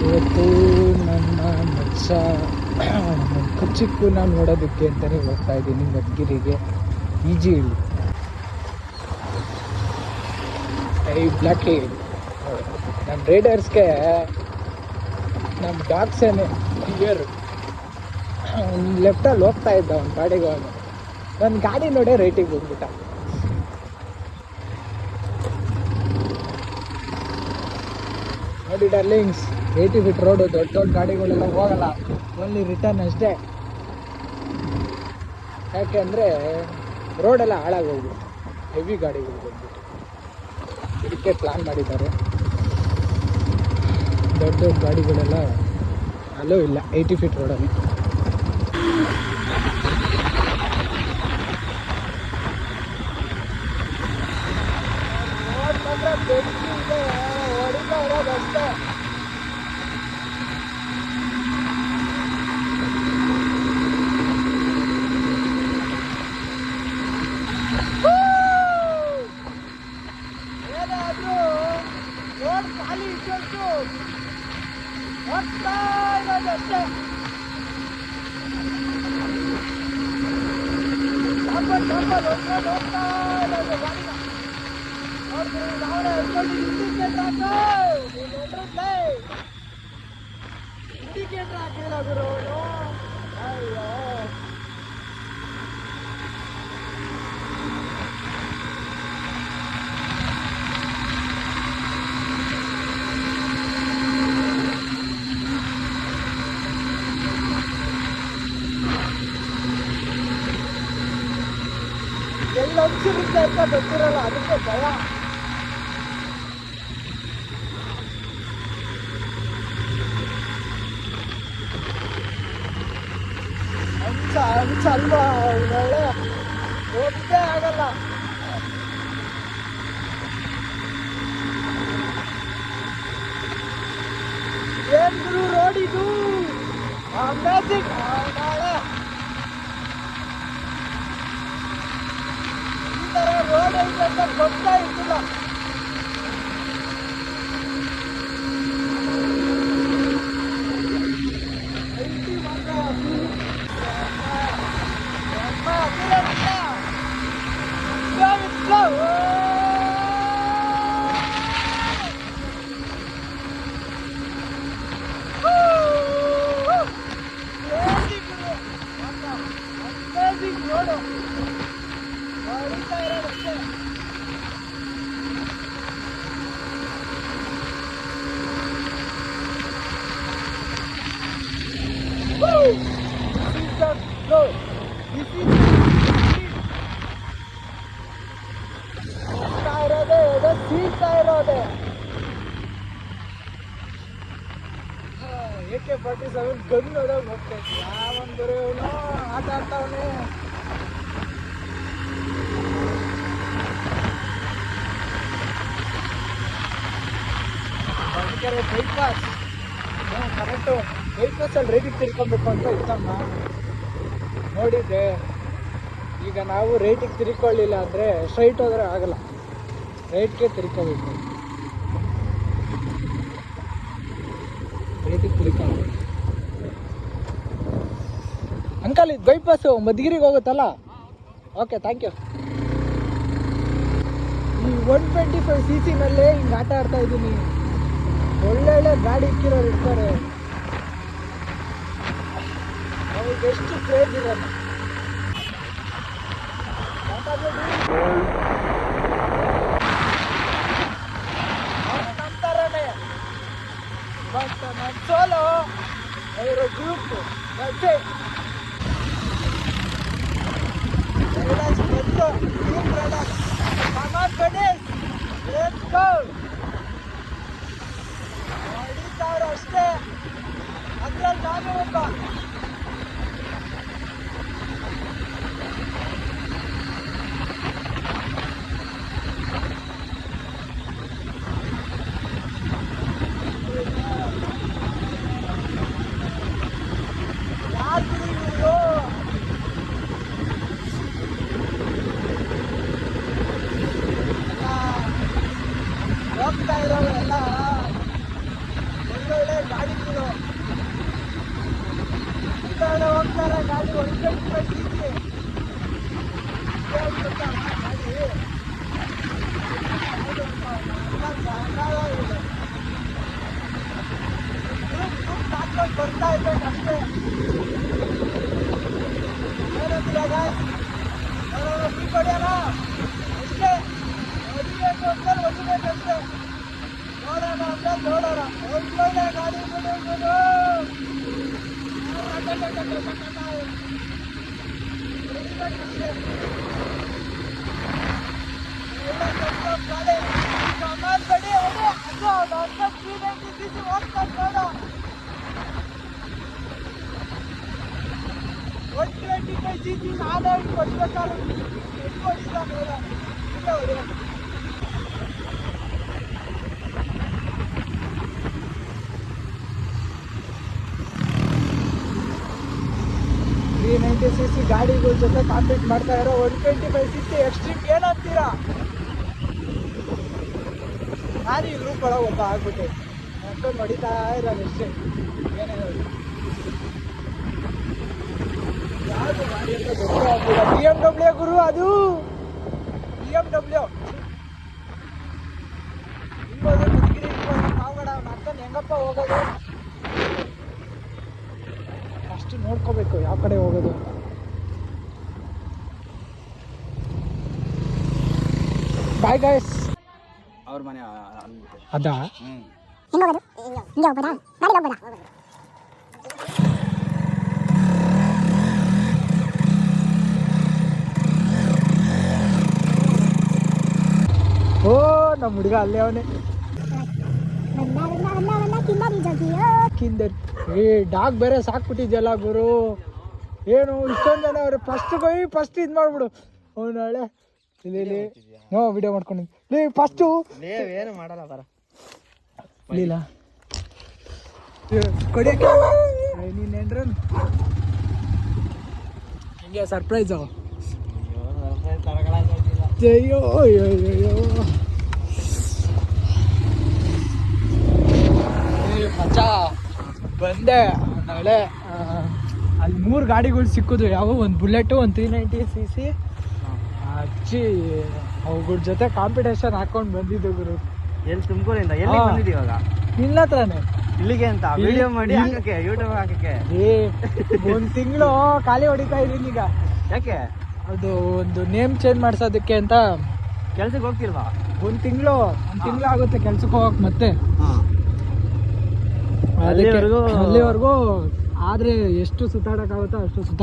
ಇವತ್ತು ನನ್ನ ಮಚ್ಚ ನನ್ನ ಕುಚ್ಚಿಕ್ಕೂನ ನೋಡೋದಕ್ಕೆ ಅಂತಲೇ ಹೋಗ್ತಾ ಇದ್ದೀನಿ ಮಧುಗಿರಿಗೆ. ಈಜಿ ಇಲ್ಲಿ ಬ್ಲ್ಯಾಕ್ ಹಿಲ್. ನಮ್ಮ ರೈಡರ್ಸ್ಗೆ ನಮ್ಮ ಡಾಗ್ಸೇನೆ ಕ್ಲಿಯರು. ಲೆಫ್ಟಲ್ಲಿ ಹೋಗ್ತಾ ಇದ್ದ ಅವ್ನ ಗಾಡಿಗೆ. ಅವನು ನನ್ನ ಗಾಡಿ ನೋಡೇ ರೈಟಿಗೆ ಹೋಗ್ಬಿಟ್ಟ. ನೋಡಿ ಡಾರ್ಲಿಂಗ್ಸ್, 80 ಫೀಟ್ ರೋಡು, ದೊಡ್ಡ ದೊಡ್ಡ ಗಾಡಿಗಳೆಲ್ಲ ಹೋಗಲ್ಲ, ಓನ್ಲಿ ರಿಟರ್ನ್ ಅಷ್ಟೇ. ಯಾಕೆ ಅಂದರೆ ರೋಡೆಲ್ಲ ಹಾಳಾಗಿ ಹೋಗ್ಬಿಟ್ಟು ಹೆವಿ ಗಾಡಿಗಳು ಬಂದ್ಬಿಟ್ಟು ಇದಕ್ಕೆ ಪ್ಲ್ಯಾನ್ ಮಾಡಿದ್ದಾರೆ. ದೊಡ್ಡ ದೊಡ್ಡ ಗಾಡಿಗಳೆಲ್ಲ ಅಲ್ಲೂ ಇಲ್ಲ 80 ಫೀಟ್ ರೋಡಲ್ಲಿ. ಹೊಡಿತಾ ಇರೋದಷ್ಟೇ. ಏನಾದರೂ ರೋಡ್ ಖಾಲಿ ಇದ್ದಷ್ಟು ಹೋಗ್ತಾ ಇರೋದಷ್ಟೇ. ಹೋಗ್ತಾ ಇರೋದು ಗಾಡಿನ ನೋಡ್ತೀನಿ. ನಾವೇ ಇಂಡಿಕೇಟರ್ ಹಾಕಿಲ್ಲ ಗುರು. ಅಯ್ಯೋ ಎಲ್ಲ ಹಂಚಿರುತ್ತೆ ಅಂತ ಗೊತ್ತಿರಲ್ಲ, ಅದಕ್ಕೆ ಭಯ. ಹಂಚಲ್ವಾ ಒಳ್ಳೆ ಹೋಗೇ ಆಗಲ್ಲ. ಏನ್ ಗುರು ರೋಡ್ ಇದು, ಮ್ಯಾಜಿಕ್. ನಾಳೆ ಈ ಥರ ರೋಡ್ ಐತೆ ಅಂತ ಗೊತ್ತೇ ಇರ್ತಿಲ್ಲ. AK-47 ಗನ್ ಹೊರಗೆ ಹೋಗ್ತೈತಿ. ಯಾವಂದ್ರೆ ಇವನು ಆಟ ಆಡ್ತಾವನೆ. Bypass correct. ಬೈಪಾಸಲ್ಲಿ ರೈಟಿಗೆ ತಿರ್ಕೊಬೇಕು ಅಂತ ಇತ್ತಮ್ಮ. ನೋಡಿದ್ರೆ ಈಗ ನಾವು ರೈಟಿಗೆ ತಿರ್ಕೊಳ್ಳಿಲ್ಲ ಅಂದರೆ ಸ್ಟ್ರೈಟ್ ಹೋದರೆ ಆಗಲ್ಲ, ರೈಟ್ಗೆ ತಿರ್ಕೋಬೇಕು. ಅಂಕಲ್, ಇದು ಬೈಪಾಸು ಮಧುಗಿರಿಗೆ ಹೋಗುತ್ತಲ್ಲ? Okay, thank you. ಈ 125cc ನಲ್ಲೇ ಹಿಂಗೆ ಆಟ ಆಡ್ತಾ ಇದ್ದೀನಿ. ಒಳ್ಳೊಳ್ಳೆ ಗಾಡಿ ಇಕ್ಕಿರೋರು ಇರ್ತಾರೆ, ಅವ್ರಿಗೆ ಎಷ್ಟು ಕ್ರೇಜ್ ಇರೋದು. ನಂತರನೇ ಬಟ್ ನನ್ನ ಸೋಲು ಅವರ ಗ್ರೂಪ್ ಬಂದು team rider come on Ganesh, let's go. ಹೊಡಿತಾವ್ರು ಅಷ್ಟೇ, ಅದ್ರಲ್ಲಿ ನಾನು ಒಬ್ಬ. ಹೋಗ್ತಾ ಇರೋರು ಎಲ್ಲ ಒಳ್ಳೊಳ್ಳೆ ಗಾಡಿ cc ಗಾಡಿಗಳ ಜೊತೆ ಕಾಂಪೀಟ್ ಮಾಡ್ತಾ ಇರೋ 125cc ಎಕ್ಸ್ಟ್ರೀಮ್ ಏನಂತೀರಾ? ನಾನು ಈ ಗ್ರೂಪ್ ಒಳಗೆ ಒಬ್ಬ ಆಗ್ಬಿಟ್ಟೆ. ಅಷ್ಟೊಂದು ಹೊಡಿತಾ ಇರೋದು ಅಷ್ಟೇ. ಏನೇ ಹೇಳಿ ಯಾವುದು ಗಾಡಿ ಅಂತ ಗೊತ್ತೇ ಆಗ್ತಿಲ್ಲ. BMW ಗುರು, ಅದು BMW. ಹಿಂಗೋದ್ರೆ ಮುದುಕಿರಿ ಪಾವಗಡ ಮಾಡ್ತಾನೆ ಹೆಂಗಪ್ಪ ಹೋಗೋದು? ಅಷ್ಟು ನೋಡ್ಕೋಬೇಕು ಯಾವ ಕಡೆ ಹೋಗೋದು. Bye guys. ಅವ್ರ ಮನೆ ಅದಾ ಓ ನಮ್ಮ ಹುಡುಗ ಅಲ್ಲೇ ಅವನೇ. ಕಿಂದರ್ ಏ ಡಾಗ್ ಬೇರೆ ಸಾಕ್ಬಿಟ್ಟಿದ್ಯಲ್ಲ ಗುರು. ಏನು ಇಷ್ಟೊಂದು ಜನ ಅವ್ರೆ. ಫಸ್ಟ್ ಇದು ಮಾಡ್ಬಿಡು. ಅವ್ನು ನಾಳೆ ಇಲ್ಲಿ ನೋ ವಿಡಿಯೋ ಮಾಡ್ಕೊಂಡಿದ್ದೆ ಫಸ್ಟು ಏನು ಮಾಡಲ್ಲ ಬರ ಇಲ್ಲ ಕೊಡಿಯಕ್ಕೆ ನೀನೇನ್ರ ಹಿಂಗೆ ಸರ್ಪ್ರೈಸು. ಅಯ್ಯೋ ಅಯ್ಯೋ ಅಯ್ಯೋ ಮಚ್ಚಾ ಬಂದೆ ನಾಳೆ. ಅಲ್ಲಿ 3 ಗಾಡಿಗಳು ಸಿಕ್ಕಿದ್ವು. ಯಾವ ಒಂದು ಬುಲೆಟು, ಒಂದು 390cc ಹಚ್ಚಿ ಅವುಗಳ ಜೊತೆ ಕಾಂಪಿಟೇಷನ್ ಹಾಕೊಂಡು ಬಂದಿದ್ದು ಗುರು. ಎಲ್ಲಿ ತುಮಕೂರಿಂದ ಎಲ್ಲಿ ಬಂದಿದ್ದೀವಿ ಇವಾಗ? ನಿನ್ನ ಹತ್ರನೇ ಇಲ್ಲಿಗೆ ಅಂತ ವಿಡಿಯೋ ಮಾಡಿ ಹಾಕಕ್ಕೆ ಯೂಟ್ಯೂಬ್ ಹಾಕಕ್ಕೆ. ಒಂದು ತಿಂಗಳು ಖಾಲಿ ಹೊಡಿತಾ ಇದೀನಿ ಈಗ. ಯಾಕೆ? ಅದು ಒಂದು ನೇಮ್ ಚೇಂಜ್ ಮಾಡ್ಸೋದಕ್ಕೆ ಅಂತ. ಕೆಲ್ಸಕ್ಕೆ ಹೋಗ್ತಿಲ್ವಾ? ಒಂದು ತಿಂಗಳು ಆಗುತ್ತೆ ಕೆಲ್ಸಕ್ಕೆ ಹೋಗಕ್ಕೆ. ಮತ್ತೆ ಅಲ್ಲಿವರೆಗೂ ಆದ್ರೆ ಎಷ್ಟು ಸುತ್ತಾಡಕ್ಕಾಗುತ್ತೋ ಅಷ್ಟು ಸುತ್ತ